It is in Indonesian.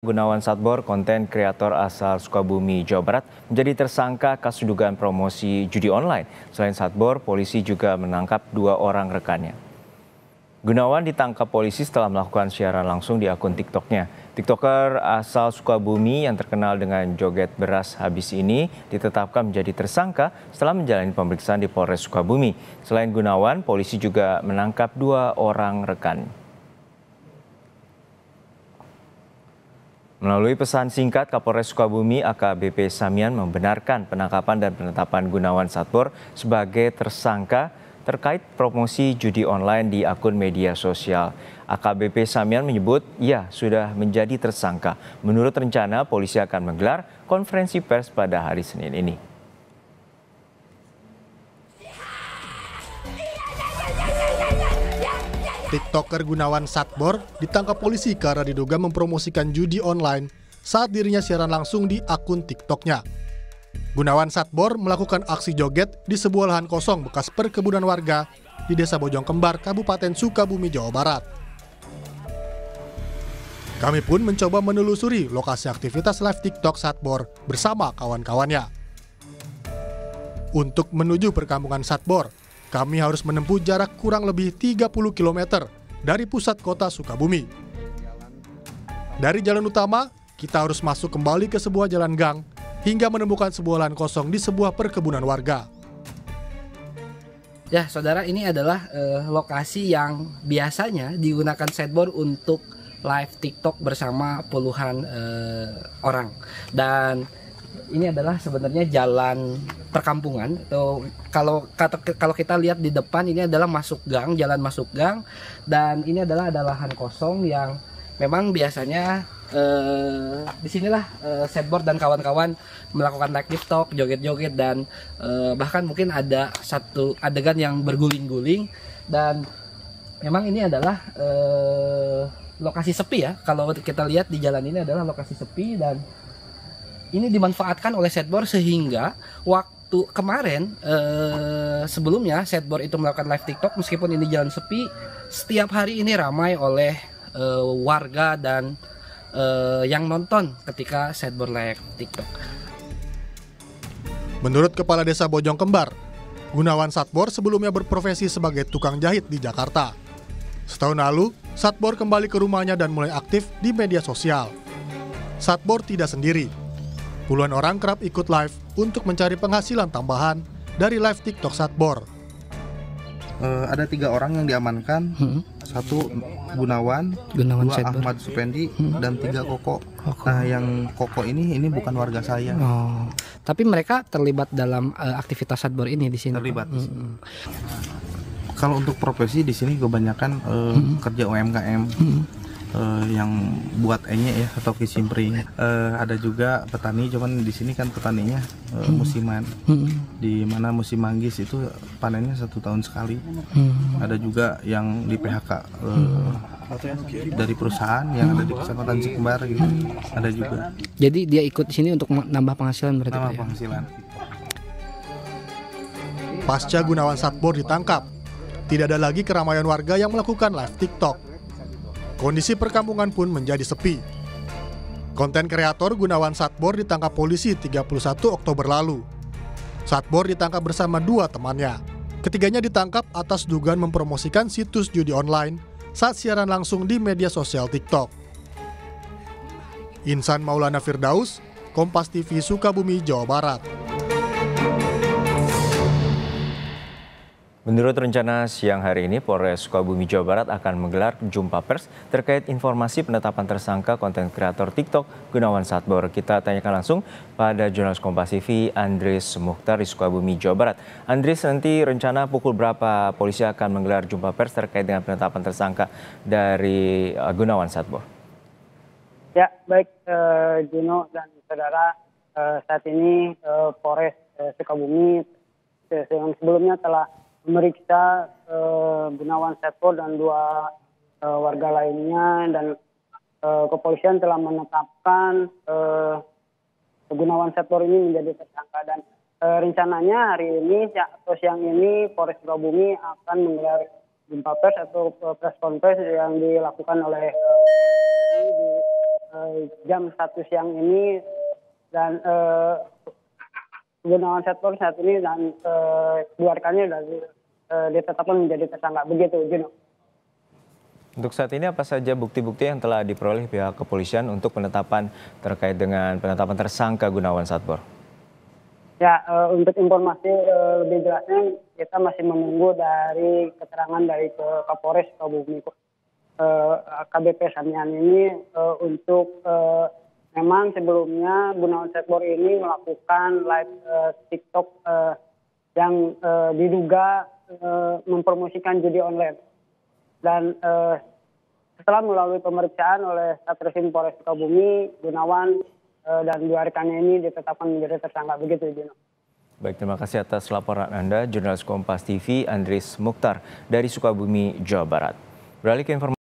Gunawan Satbor, konten kreator asal Sukabumi, Jawa Barat, menjadi tersangka kasus dugaan promosi judi online. Selain Satbor, polisi juga menangkap 2 orang rekannya. Gunawan ditangkap polisi setelah melakukan siaran langsung di akun TikToknya. TikToker asal Sukabumi yang terkenal dengan joget beras habis ini ditetapkan menjadi tersangka setelah menjalani pemeriksaan di Polres Sukabumi. Selain Gunawan, polisi juga menangkap 2 orang rekan. Melalui pesan singkat, Kapolres Sukabumi AKBP Samian membenarkan penangkapan dan penetapan Gunawan Satbor sebagai tersangka terkait promosi judi online di akun media sosial. AKBP Samian menyebut ia sudah menjadi tersangka. Menurut rencana, polisi akan menggelar konferensi pers pada hari Senin ini. TikToker Gunawan Satbor ditangkap polisi karena diduga mempromosikan judi online saat dirinya siaran langsung di akun TikToknya. Gunawan Satbor melakukan aksi joget di sebuah lahan kosong bekas perkebunan warga di Desa Bojongkembar, Kabupaten Sukabumi, Jawa Barat. Kami pun mencoba menelusuri lokasi aktivitas live TikTok Satbor bersama kawan-kawannya. Untuk menuju perkampungan Satbor, kami harus menempuh jarak kurang lebih 30 km dari pusat kota Sukabumi. Dari jalan utama, kita harus masuk kembali ke sebuah jalan gang hingga menemukan sebuah lahan kosong di sebuah perkebunan warga. Ya, saudara, ini adalah lokasi yang biasanya digunakan Satbor untuk live TikTok bersama puluhan orang. Dan ini adalah sebenarnya jalan perkampungan, atau kalau kita lihat di depan ini adalah jalan masuk gang, dan ini adalah ada lahan kosong yang memang biasanya disinilah Satbor dan kawan-kawan melakukan live TikTok, joget-joget, dan bahkan mungkin ada satu adegan yang berguling-guling. Dan memang ini adalah lokasi sepi ya, kalau kita lihat di jalan ini adalah lokasi sepi, dan ini dimanfaatkan oleh Satbor sehingga waktu kemarin sebelumnya Satbor itu melakukan live TikTok meskipun ini jalan sepi, setiap hari ini ramai oleh warga dan yang nonton ketika Satbor live TikTok. Menurut Kepala Desa Bojongkembar, Gunawan Satbor sebelumnya berprofesi sebagai tukang jahit di Jakarta. Setahun lalu, Satbor kembali ke rumahnya dan mulai aktif di media sosial. Satbor tidak sendiri. Puluhan orang kerap ikut live untuk mencari penghasilan tambahan dari live TikTok Satbor. Ada 3 orang yang diamankan, 1 Gunawan, 2 Satbor, Ahmad Supendi, dan 3 Koko. Nah, yang Koko ini bukan warga saya. Oh, tapi mereka terlibat dalam aktivitas Satbor ini di sini. Terlibat. Kalau untuk profesi di sini kebanyakan kerja UMKM. Yang buat ya atau kicimpring. Ada juga petani, cuman di sini kan petaninya musiman. Di mana musim manggis itu panennya 1 tahun sekali. Ada juga yang di PHK dari perusahaan yang ada di Kecamatan Cikembar gitu. Ada juga. Jadi dia ikut di sini untuk nambah penghasilan berarti. Nambah penghasilan. Pasca Gunawan Satbor ditangkap, tidak ada lagi keramaian warga yang melakukan live TikTok. Kondisi perkampungan pun menjadi sepi. Konten kreator Gunawan Satbor ditangkap polisi 31 Oktober lalu. Satbor ditangkap bersama 2 temannya. Ketiganya ditangkap atas dugaan mempromosikan situs judi online saat siaran langsung di media sosial TikTok. Insan Maulana Firdaus, Kompas TV Sukabumi, Jawa Barat. Menurut rencana siang hari ini, Polres Sukabumi, Jawa Barat akan menggelar jumpa pers terkait informasi penetapan tersangka konten kreator TikTok Gunawan Satbor. Kita tanyakan langsung pada jurnalis Kompas TV Andris Mukhtar di Sukabumi, Jawa Barat. Andris, nanti rencana pukul berapa polisi akan menggelar jumpa pers terkait dengan penetapan tersangka dari Gunawan Satbor? Ya, baik Juno dan saudara, saat ini Polres Sukabumi yang sebelumnya telah memeriksa Gunawan Satbor dan 2 warga lainnya, dan kepolisian telah menetapkan Gunawan Satbor ini menjadi tersangka. Dan rencananya hari ini atau siang ini Polres Sukabumi akan menggelar jumpa pers atau press conference yang dilakukan oleh jam 1 siang ini, dan Gunawan Satbor saat ini dan dua rekannya ditetapkan menjadi tersangka. Begitu, Juno. Untuk saat ini apa saja bukti-bukti yang telah diperoleh pihak kepolisian untuk penetapan terkait dengan penetapan tersangka Gunawan Satbor? Ya, untuk informasi lebih jelasnya kita masih menunggu dari keterangan dari Kapolres Sukabumi. KBP Samian ini untuk memang sebelumnya Gunawan Satbor ini melakukan live TikTok yang diduga mempromosikan judi online. Dan setelah melalui pemeriksaan oleh Satreskrim Polres Sukabumi, Gunawan dan dua rekannya ini ditetapkan menjadi tersangka. Begitu, Juno. Baik, terima kasih atas laporan Anda, jurnalis Kompas TV Andris Mukhtar dari Sukabumi, Jawa Barat. Beralih ke informasi